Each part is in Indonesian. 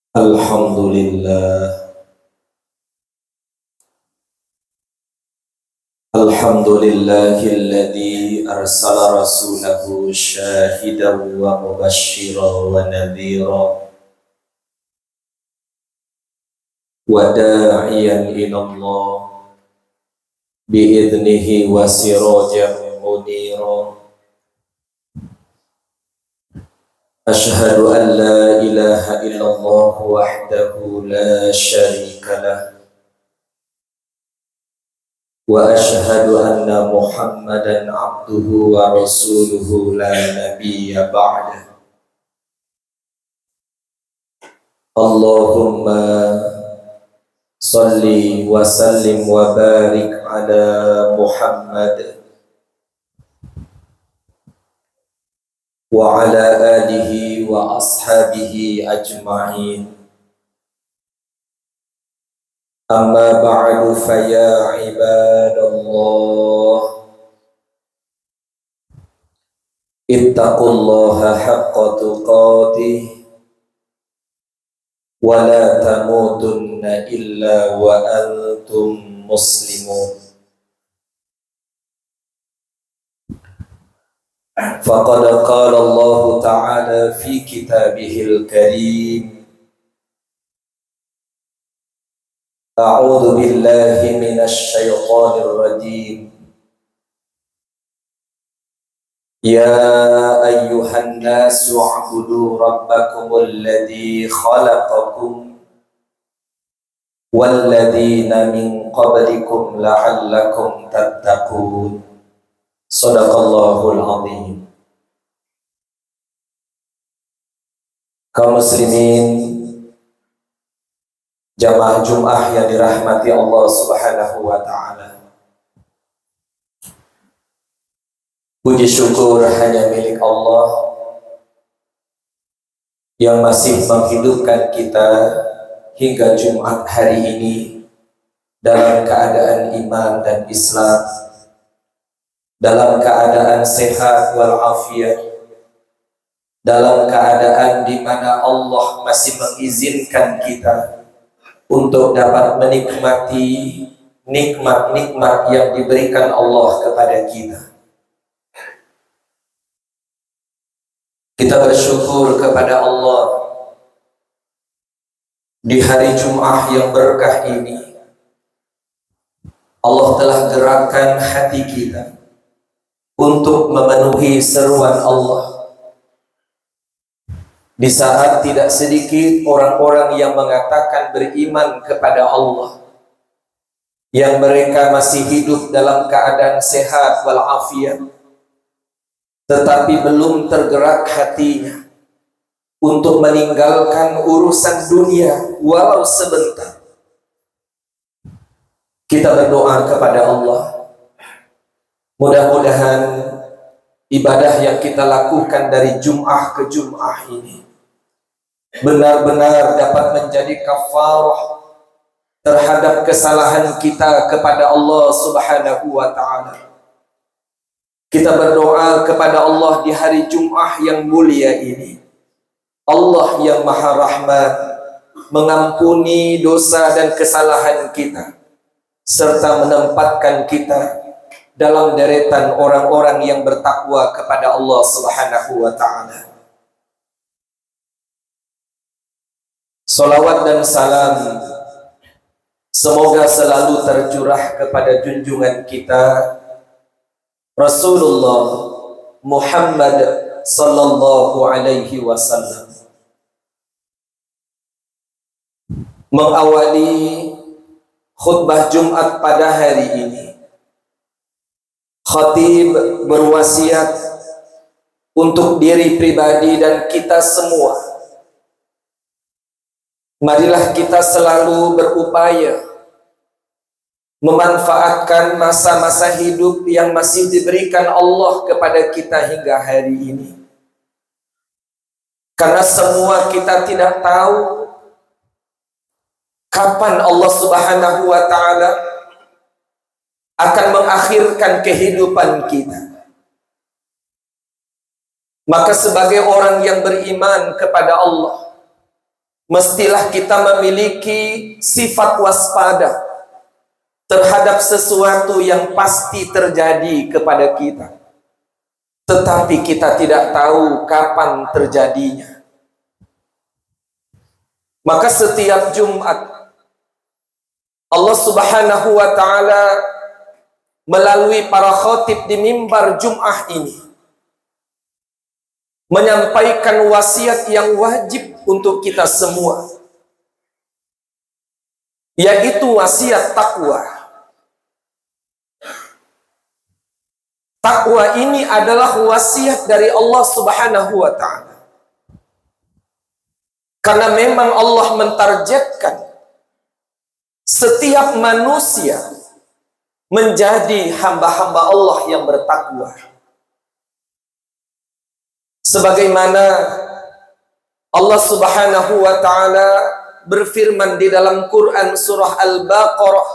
Alhamdulillah, alhamdulillahilladzi arsala rasulahu syahidan wa mubasysyiran wa nadhira wa da'iyan ilallah bi'idnihi wa sirajan munira. Ashhadu an la ilaha illallah wahdahu la syarika lah wa ashhadu anna Muhammadan abduhu wa rasuluhu la nabiyya ba'dah. Allahumma salli wa sallim wa barik ala Muhammad wa ala alihi wa ashabihi ajma'in. Amma ba'du fa ya ibadallah, ittaqullaha haqqa tuqatih wa la tamutunna illa wa antum muslimun. Faqad qala Allah ta'ala fi kitabihil karim, a'udzu billahi minasy syaithanir rajim. Ya ayyuhan nasu u'budu rabbakumul ladzi khalaqakum wal ladzina min qablikum la'allakum tattaqun. Shadaqallahul azim. Kaum muslimin, jamaah Jum'ah yang dirahmati Allah Subhanahu wa ta'ala, puji syukur hanya milik Allah yang masih menghidupkan kita hingga Jumat hari ini dalam keadaan iman dan Islam, dalam keadaan sehat walafiat, dalam keadaan di mana Allah masih mengizinkan kita untuk dapat menikmati nikmat-nikmat yang diberikan Allah kepada kita. Kita bersyukur kepada Allah di hari Jum'ah yang berkah ini. Allah telah gerakkan hati kita untuk memenuhi seruan Allah. Di saat tidak sedikit orang-orang yang mengatakan beriman kepada Allah, yang mereka masih hidup dalam keadaan sehat walafiat, tetapi belum tergerak hatinya untuk meninggalkan urusan dunia walau sebentar. Kita berdoa kepada Allah, mudah-mudahan ibadah yang kita lakukan dari Jum'ah ke Jum'ah ini benar-benar dapat menjadi kafarah terhadap kesalahan kita kepada Allah Subhanahu wa ta'ala. Kita berdoa kepada Allah di hari Jum'ah yang mulia ini. Allah yang Maha Rahman mengampuni dosa dan kesalahan kita, serta menempatkan kita dalam deretan orang-orang yang bertakwa kepada Allah Subhanahu wa ta'ala. Salawat dan salam semoga selalu tercurah kepada junjungan kita Rasulullah Muhammad sallallahu alaihi wasallam. Mengawali khutbah Jumat pada hari ini, khatib berwasiat untuk diri pribadi dan kita semua. Marilah kita selalu berupaya memanfaatkan masa-masa hidup yang masih diberikan Allah kepada kita hingga hari ini. Karena semua kita tidak tahu kapan Allah Subhanahu wa ta'ala akan mengakhirkan kehidupan kita. Maka sebagai orang yang beriman kepada Allah, mestilah kita memiliki sifat waspada terhadap sesuatu yang pasti terjadi kepada kita, tetapi kita tidak tahu kapan terjadinya. Maka setiap Jumat Allah Subhanahu wa ta'ala melalui para khatib di mimbar Jum'ah ini menyampaikan wasiat yang wajib untuk kita semua, yaitu wasiat takwa. Takwa ini adalah wasiat dari Allah Subhanahu wa ta'ala, karena memang Allah mentargetkan setiap manusia menjadi hamba-hamba Allah yang bertakwa. Sebagaimana Allah Subhanahu wa ta'ala berfirman di dalam Quran surah Al-Baqarah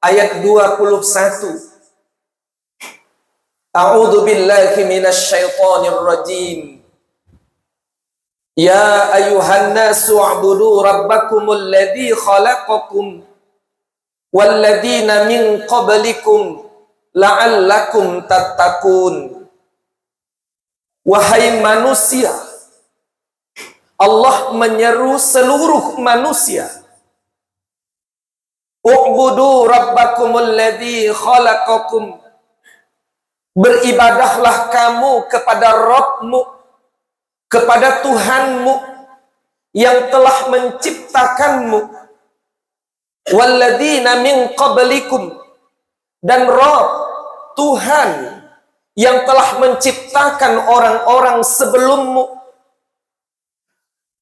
ayat 21. A'udzu billahi minasy syaithanir rajim. Ya ayuhan nasu u'budu rabbakumul ladzi khalaqakum walladzina min qablikum la'allakum tattaqun. Wahai manusia, Allah menyeru seluruh manusia, u'budu rabbakumul ladzi khalaqakum, beribadahlah kamu kepada Rabbmu, kepada Tuhanmu yang telah menciptakanmu, walladzina min qablikum, dan Rabb, Tuhan yang telah menciptakan orang-orang sebelummu.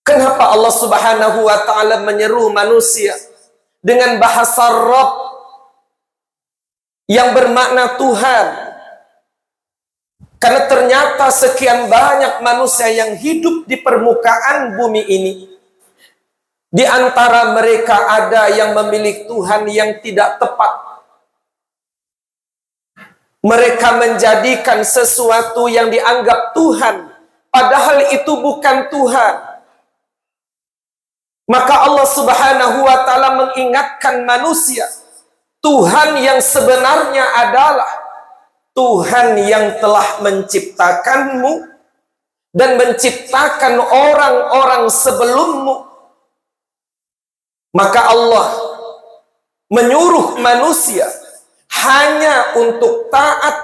Kenapa Allah Subhanahu wa ta'ala menyeru manusia dengan bahasa Rabb yang bermakna Tuhan? Karena ternyata sekian banyak manusia yang hidup di permukaan bumi ini, di antara mereka ada yang memiliki Tuhan yang tidak tepat. Mereka menjadikan sesuatu yang dianggap Tuhan, padahal itu bukan Tuhan. Maka Allah Subhanahu wa ta'ala mengingatkan manusia, Tuhan yang sebenarnya adalah Tuhan yang telah menciptakanmu dan menciptakan orang-orang sebelummu. Maka Allah menyuruh manusia hanya untuk taat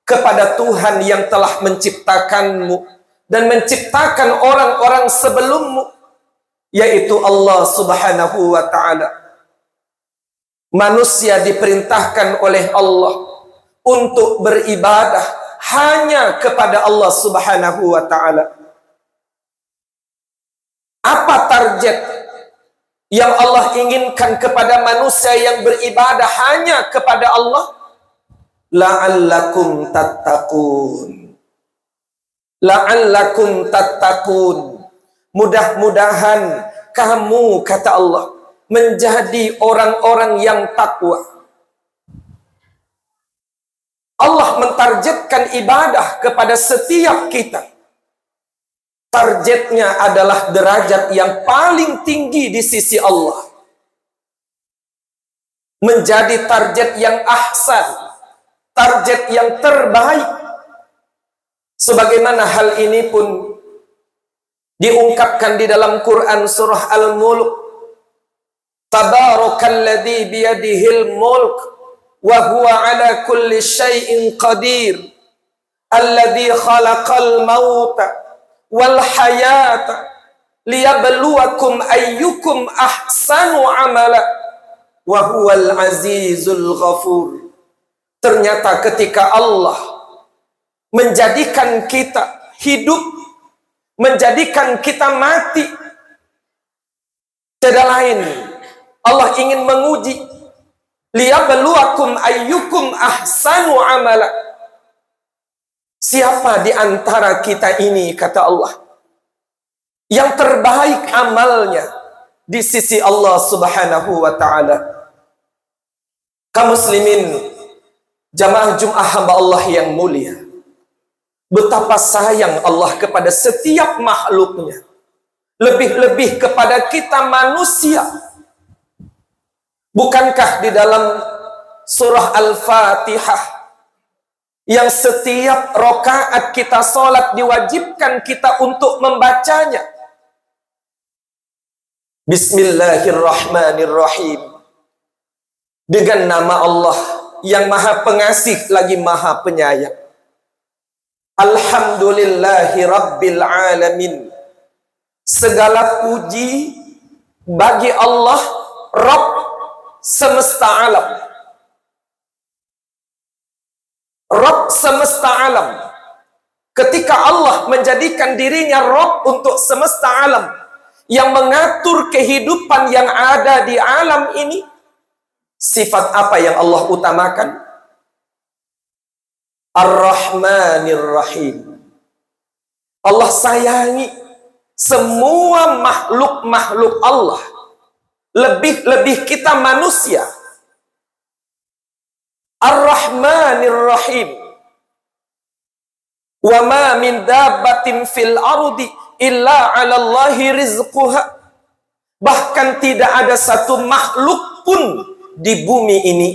kepada Tuhan yang telah menciptakanmu dan menciptakan orang-orang sebelummu, yaitu Allah Subhanahu wa ta'ala. Manusia diperintahkan oleh Allah untuk beribadah hanya kepada Allah Subhanahu wa ta'ala. Apa target yang Allah inginkan kepada manusia yang beribadah hanya kepada Allah? La'allakum tattaqun. La'allakum tattaqun. Mudah-mudahan kamu, kata Allah, menjadi orang-orang yang takwa. Allah mentargetkan ibadah kepada setiap kita. Targetnya adalah derajat yang paling tinggi di sisi Allah. Menjadi target yang ahsan, target yang terbaik. Sebagaimana hal ini pun diungkapkan di dalam Quran surah Al-Mulk. Tabarakalladzi biyadihil mulk wa huwa ala kulli syai'in qadir, alladzi khalaqal mauta wal hayata liyabluwakum ayyukum ahsanu amala wa huwal azizul ghafur. Ternyata ketika Allah menjadikan kita hidup, menjadikan kita mati, tiada lain Allah ingin menguji, liyabluwakum ayyukum ahsanu amala. Siapa di antara kita ini, kata Allah, yang terbaik amalnya di sisi Allah Subhanahu wa ta'ala. Kaum muslimin, jamaah Jum'ah hamba Allah yang mulia, betapa sayang Allah kepada setiap makhluknya, lebih-lebih kepada kita manusia. Bukankah di dalam surah Al-Fatihah yang setiap rakaat kita sholat diwajibkan kita untuk membacanya? Bismillahirrahmanirrahim. Dengan nama Allah yang maha pengasih lagi maha penyayang. Alhamdulillahi Rabbil Alamin. Segala puji bagi Allah, Rabb semesta alam. Rabb semesta alam. Ketika Allah menjadikan dirinya Rabb untuk semesta alam, yang mengatur kehidupan yang ada di alam ini, sifat apa yang Allah utamakan? Ar-Rahmanir Rahim. Allah sayangi semua makhluk-makhluk Allah, lebih-lebih kita manusia. Ar-Rahmanir Rahim. Wa ma min dabbatin fil ardi illa 'ala Allahi rizquha. Bahkan tidak ada satu makhluk pun di bumi ini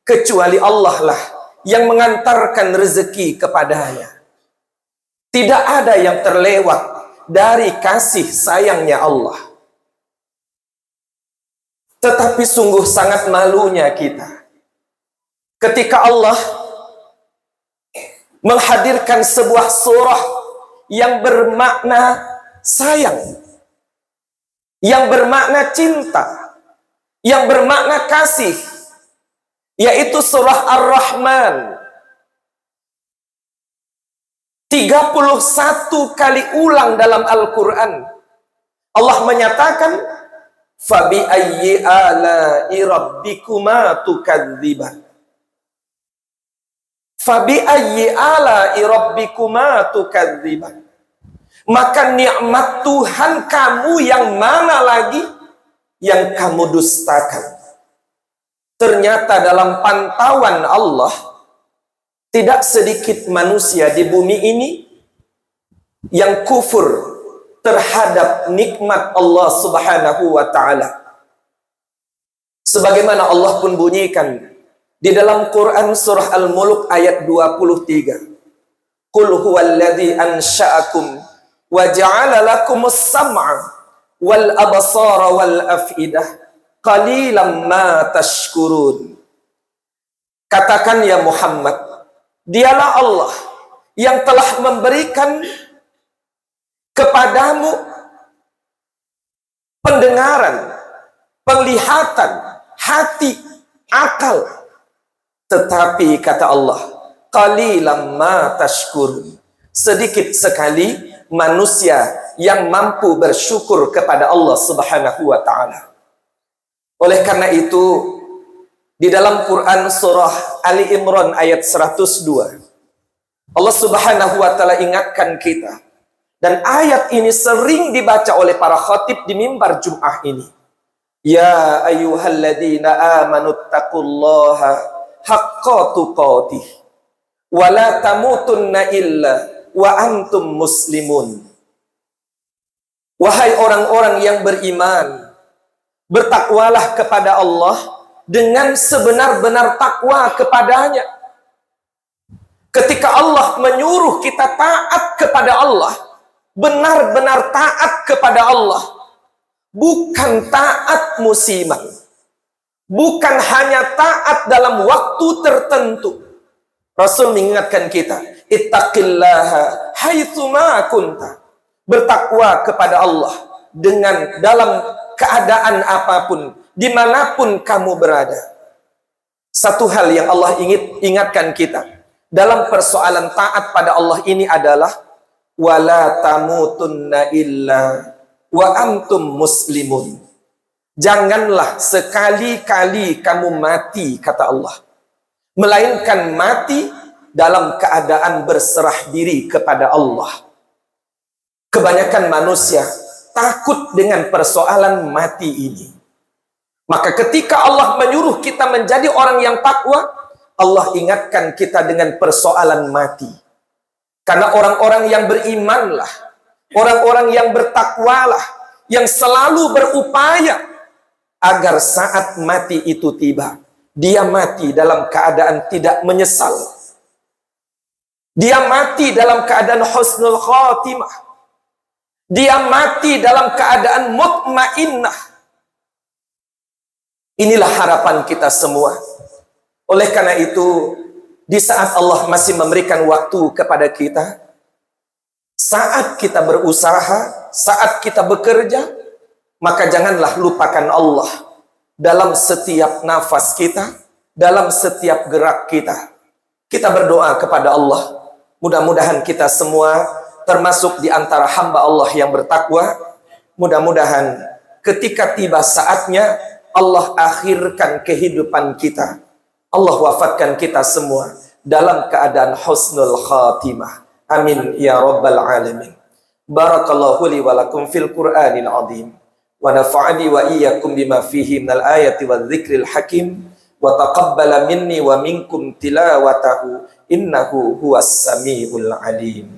kecuali Allah lah yang mengantarkan rezeki kepadanya. Tidak ada yang terlewat dari kasih sayangnya Allah. Tetapi sungguh sangat malunya kita ketika Allah menghadirkan sebuah surah yang bermakna sayang, yang bermakna cinta, yang bermakna kasih, yaitu surah Ar-Rahman. 31 kali ulang dalam Al-Quran Allah menyatakan, fabi ayyi ala'i rabbikuma tukadziban. Fabi ayyi ala'i rabbikuma tukadziban. Maka nikmat Tuhan kamu yang mana lagi yang kamu dustakan? Ternyata dalam pantauan Allah, tidak sedikit manusia di bumi ini yang kufur terhadap nikmat Allah Subhanahu wa ta'ala. Sebagaimana Allah pun bunyikan di dalam Quran surah Al-Mulk ayat 23. Qul huwallazi ansha'akum wa ja'ala lakumus sam'a wal absara wal af'idah qalilan ma tashkurun. Katakan ya Muhammad, dialah Allah yang telah memberikan kepadamu pendengaran, penglihatan, hati, akal. Tetapi kata Allah, qalilan ma tashkurun. Sedikit sekali manusia yang mampu bersyukur kepada Allah Subhanahu wa ta'ala. Oleh karena itu, di dalam Quran surah Ali Imran ayat 102, Allah Subhanahu wa ta'ala ingatkan kita, dan ayat ini sering dibaca oleh para khatib di mimbar Jum'ah ini. Ya ayyuhalladzina amanu taqullaha haqqa tuqatih wa la tamutunna illa wa antum muslimun. Wahai orang-orang yang beriman, bertakwalah kepada Allah dengan sebenar-benar takwa kepadanya. Ketika Allah menyuruh kita taat kepada Allah, benar-benar taat kepada Allah, bukan taat musiman, bukan hanya taat dalam waktu tertentu. Rasul mengingatkan kita, ittaqillaha haitsu ma kunta. Bertakwa kepada Allah dengan dalam keadaan apapun, dimanapun kamu berada. Satu hal yang Allah ingatkan kita dalam persoalan taat pada Allah ini adalah wala tamutunna illa wa antum muslimun. Janganlah sekali-kali kamu mati, kata Allah, melainkan mati dalam keadaan berserah diri kepada Allah. Kebanyakan manusia takut dengan persoalan mati ini. Maka ketika Allah menyuruh kita menjadi orang yang takwa, Allah ingatkan kita dengan persoalan mati. Karena orang-orang yang berimanlah, orang-orang yang bertakwalah, yang selalu berupaya agar saat mati itu tiba, dia mati dalam keadaan tidak menyesal. Dia mati dalam keadaan husnul khatimah. Dia mati dalam keadaan mutmainnah. Inilah harapan kita semua. Oleh karena itu, di saat Allah masih memberikan waktu kepada kita, saat kita berusaha, saat kita bekerja, maka janganlah lupakan Allah dalam setiap nafas kita, dalam setiap gerak kita. Kita berdoa kepada Allah, mudah-mudahan kita semua termasuk di antara hamba Allah yang bertakwa. Mudah-mudahan ketika tiba saatnya, Allah akhirkan kehidupan kita, Allah wafatkan kita semua dalam keadaan husnul khatimah. Amin ya rabbal alamin. Barakallahu li wa lakum fil Qur'anil azim, wa nafa'ani wa iyyakum bima fihi minal ayati wadh dzikril hakim, wa taqabbala minni wa minkum tilawatahu innahu huwas samiul alim.